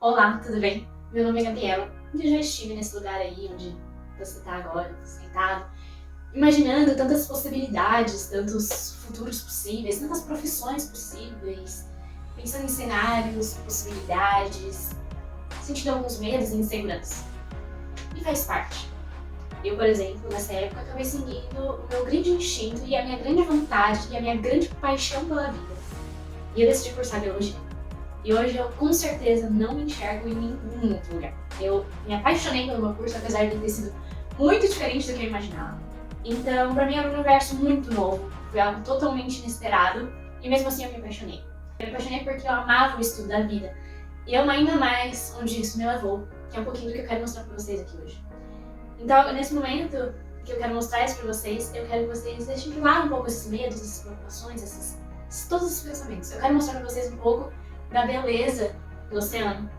Olá, tudo bem? Meu nome é Gabriela e eu já estive nesse lugar aí onde você está agora, sentado, imaginando tantas possibilidades, tantos futuros possíveis, tantas profissões possíveis, pensando em cenários, possibilidades, sentindo alguns medos e inseguranças. E faz parte. Eu, por exemplo, nessa época, acabei seguindo o meu grande instinto e a minha grande vontade e a minha grande paixão pela vida. E eu decidi cursar biologia. E hoje eu, com certeza, não me enxergo em nenhum outro lugar. Eu me apaixonei pelo meu curso, apesar de ter sido muito diferente do que eu imaginava. Então, pra mim era um universo muito novo, foi algo totalmente inesperado, e mesmo assim eu me apaixonei. Eu me apaixonei porque eu amava o estudo da vida. E amo ainda mais onde isso me levou, que é um pouquinho do que eu quero mostrar pra vocês aqui hoje. Então, nesse momento que eu quero mostrar isso pra vocês, eu quero que vocês deixem de lado um pouco esses medos, essas preocupações, todos esses pensamentos. Eu quero mostrar pra vocês um pouco da beleza do oceano.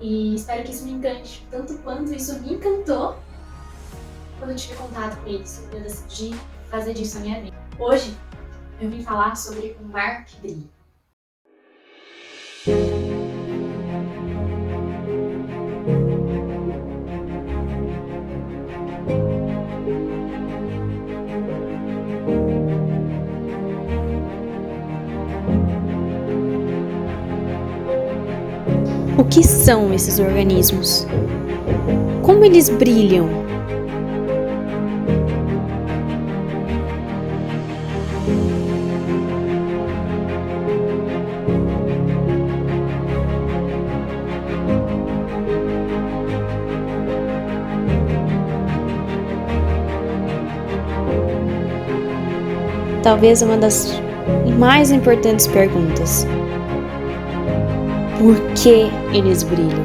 E espero que isso me encante, tanto quanto isso me encantou quando eu tive contato com isso. Eu decidi fazer disso a minha vida. Hoje, eu vim falar sobre o mar que brilha. O que são esses organismos? Como eles brilham? Talvez uma das mais importantes perguntas. Por que eles brilham?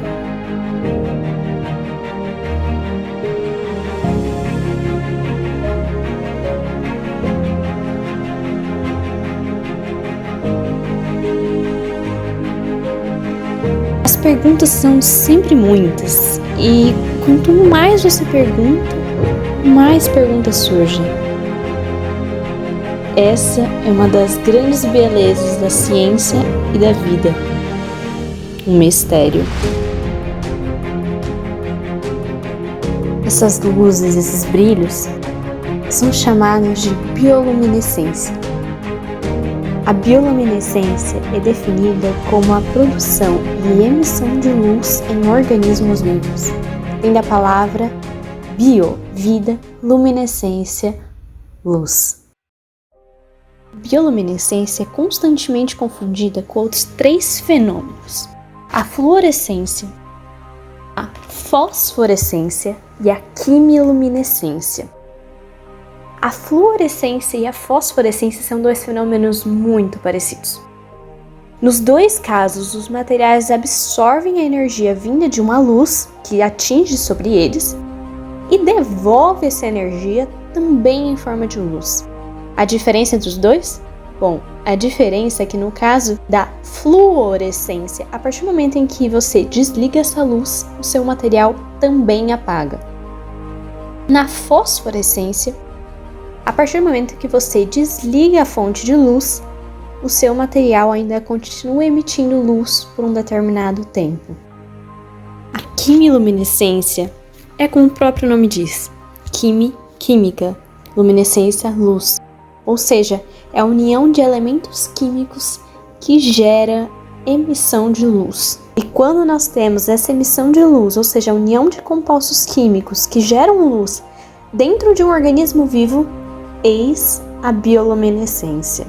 As perguntas são sempre muitas, e quanto mais você pergunta, mais perguntas surgem. Essa é uma das grandes belezas da ciência e da vida. Um mistério. Essas luzes, esses brilhos, são chamados de bioluminescência. A bioluminescência é definida como a produção e emissão de luz em organismos vivos. Vem da palavra bio, vida, luminescência, luz. Bioluminescência é constantemente confundida com outros 3 fenômenos: a fluorescência, a fosforescência e a quimiluminescência. A fluorescência e a fosforescência são 2 fenômenos muito parecidos. Nos 2 casos, os materiais absorvem a energia vinda de uma luz que atinge sobre eles e devolve essa energia também em forma de luz. A diferença entre os 2? Bom, a diferença é que no caso da fluorescência, a partir do momento em que você desliga essa luz, o seu material também apaga. Na fosforescência, a partir do momento em que você desliga a fonte de luz, o seu material ainda continua emitindo luz por um determinado tempo. A quimiluminescência é como o próprio nome diz: química, luminescência, luz. Ou seja, é a união de elementos químicos que gera emissão de luz. E quando nós temos essa emissão de luz, ou seja, a união de compostos químicos que geram luz dentro de um organismo vivo, eis a bioluminescência.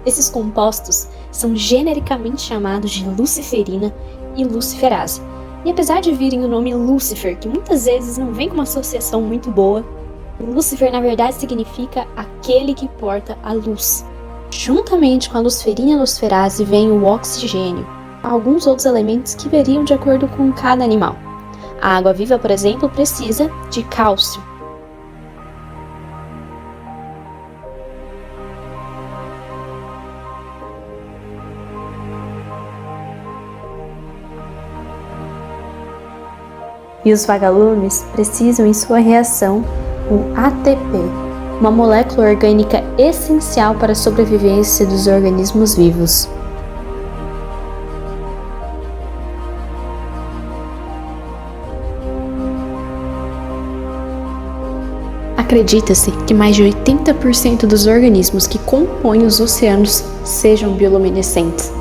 Esses compostos são genericamente chamados de luciferina e luciferase. E apesar de virem o nome Lúcifer, que muitas vezes não vem com uma associação muito boa, Lúcifer na verdade significa aquele que porta a luz. Juntamente com a luciferina e a luciferase vem o oxigênio, alguns outros elementos que variam de acordo com cada animal. A água viva, por exemplo, precisa de cálcio. E os vagalumes precisam, em sua reação, o ATP, uma molécula orgânica essencial para a sobrevivência dos organismos vivos. Acredita-se que mais de 80% dos organismos que compõem os oceanos sejam bioluminescentes.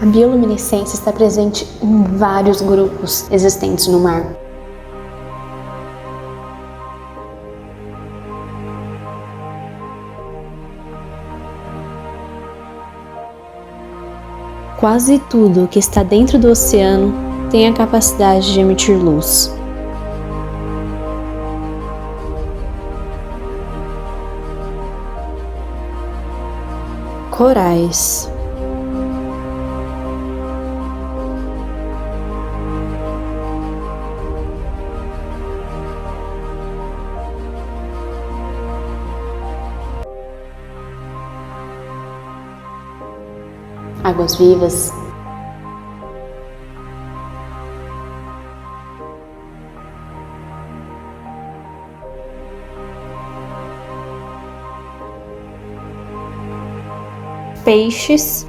A bioluminescência está presente em vários grupos existentes no mar. Quase tudo que está dentro do oceano tem a capacidade de emitir luz. Corais. Águas vivas. Peixes.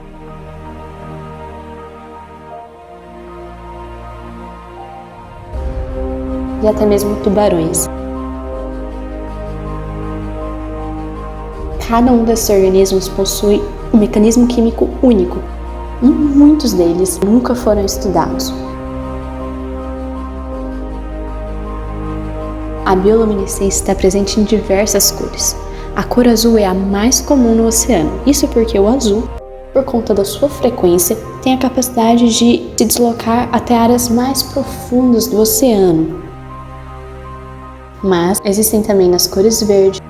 E até mesmo tubarões. Cada um desses organismos possui um mecanismo químico único, e muitos deles nunca foram estudados. A bioluminescência está presente em diversas cores. A cor azul é a mais comum no oceano. Isso porque o azul, por conta da sua frequência, tem a capacidade de se deslocar até áreas mais profundas do oceano. Mas existem também nas cores verde,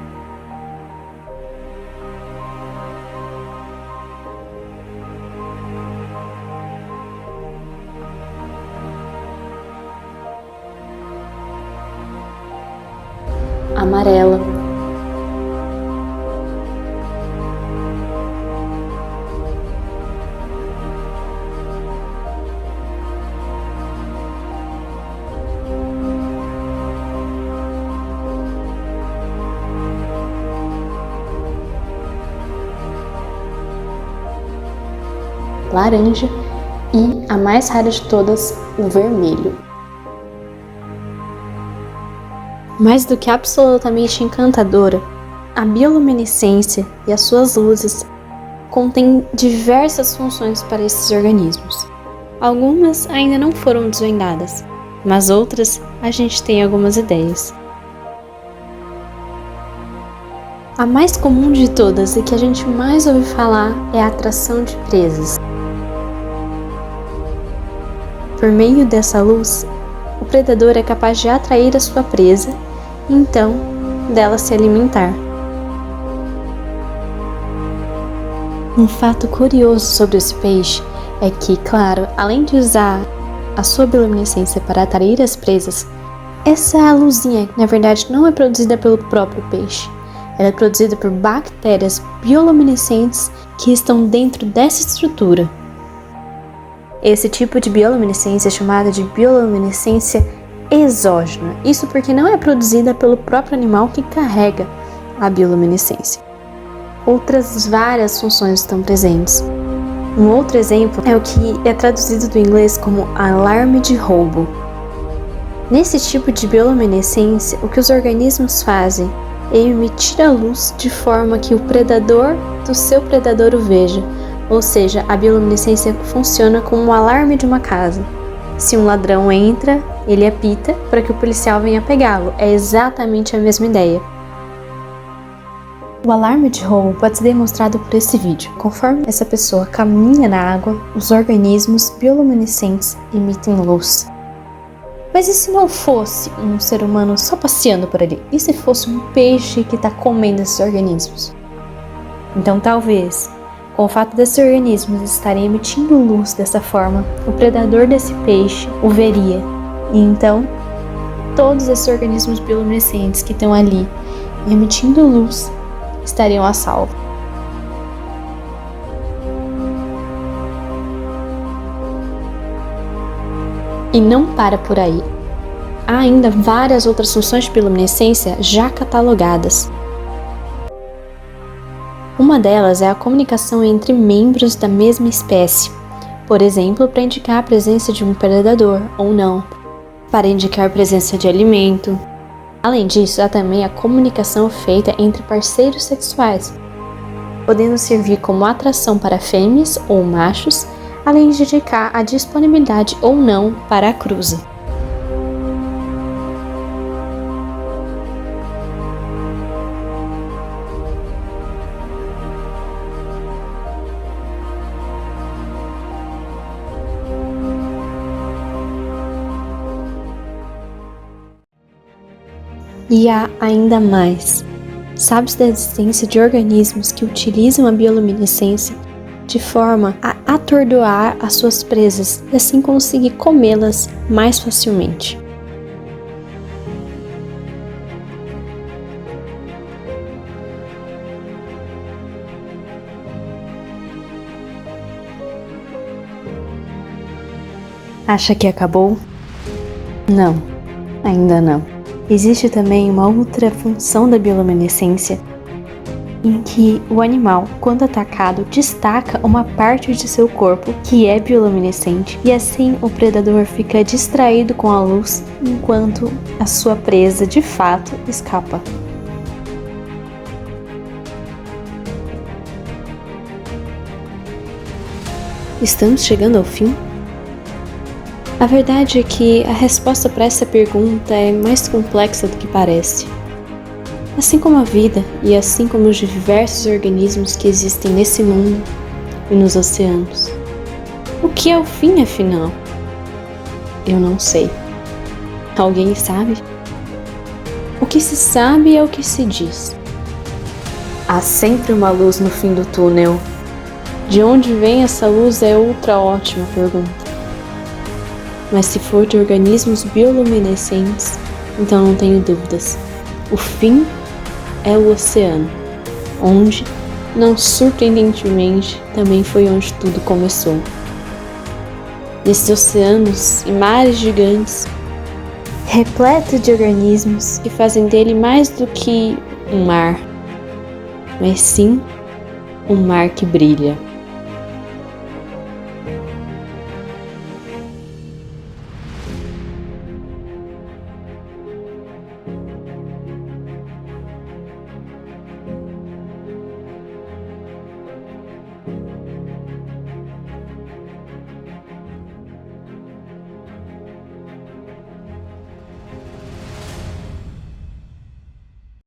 amarela, laranja e, a mais rara de todas, o vermelho. Mais do que absolutamente encantadora, a bioluminescência e as suas luzes contêm diversas funções para esses organismos. Algumas ainda não foram desvendadas, mas outras a gente tem algumas ideias. A mais comum de todas e que a gente mais ouve falar é a atração de presas. Por meio dessa luz, o predador é capaz de atrair a sua presa e então dela se alimentar. Um fato curioso sobre esse peixe é que, claro, além de usar a sua bioluminescência para atrair as presas, essa luzinha, na verdade, não é produzida pelo próprio peixe. Ela é produzida por bactérias bioluminescentes que estão dentro dessa estrutura. Esse tipo de bioluminescência é chamada de bioluminescência exógena. Isso porque não é produzida pelo próprio animal que carrega a bioluminescência. Outras várias funções estão presentes. Um outro exemplo é o que é traduzido do inglês como alarme de roubo. Nesse tipo de bioluminescência, o que os organismos fazem é emitir a luz de forma que o predador do seu predador o veja. Ou seja, a bioluminescência funciona como um alarme de uma casa. Se um ladrão entra, ele apita para que o policial venha pegá-lo. É exatamente a mesma ideia. O alarme de roubo pode ser demonstrado por esse vídeo. Conforme essa pessoa caminha na água, os organismos bioluminescentes emitem luz. Mas e se não fosse um ser humano só passeando por ali? E se fosse um peixe que está comendo esses organismos? Então talvez, com o fato desses organismos estarem emitindo luz dessa forma, o predador desse peixe o veria. E então, todos esses organismos bioluminescentes que estão ali emitindo luz estariam a salvo. E não para por aí. Há ainda várias outras funções de bioluminescência já catalogadas. Uma delas é a comunicação entre membros da mesma espécie, por exemplo, para indicar a presença de um predador ou não, para indicar a presença de alimento. Além disso, há também a comunicação feita entre parceiros sexuais, podendo servir como atração para fêmeas ou machos, além de indicar a disponibilidade ou não para a cruza. E há ainda mais. Sabe-se da existência de organismos que utilizam a bioluminescência de forma a atordoar as suas presas e assim conseguir comê-las mais facilmente. Acha que acabou? Não, ainda não. Existe também uma outra função da bioluminescência, em que o animal, quando atacado, destaca uma parte de seu corpo que é bioluminescente e assim o predador fica distraído com a luz enquanto a sua presa de fato escapa. Estamos chegando ao fim? A verdade é que a resposta para essa pergunta é mais complexa do que parece. Assim como a vida e assim como os diversos organismos que existem nesse mundo e nos oceanos. O que é o fim, afinal? Eu não sei. Alguém sabe? O que se sabe é o que se diz. Há sempre uma luz no fim do túnel. De onde vem essa luz é outra ótima pergunta. Mas se for de organismos bioluminescentes, então não tenho dúvidas. O fim é o oceano, onde, não surpreendentemente, também foi onde tudo começou. Nesses oceanos e mares gigantes, repleto de organismos que fazem dele mais do que um mar, mas sim um mar que brilha.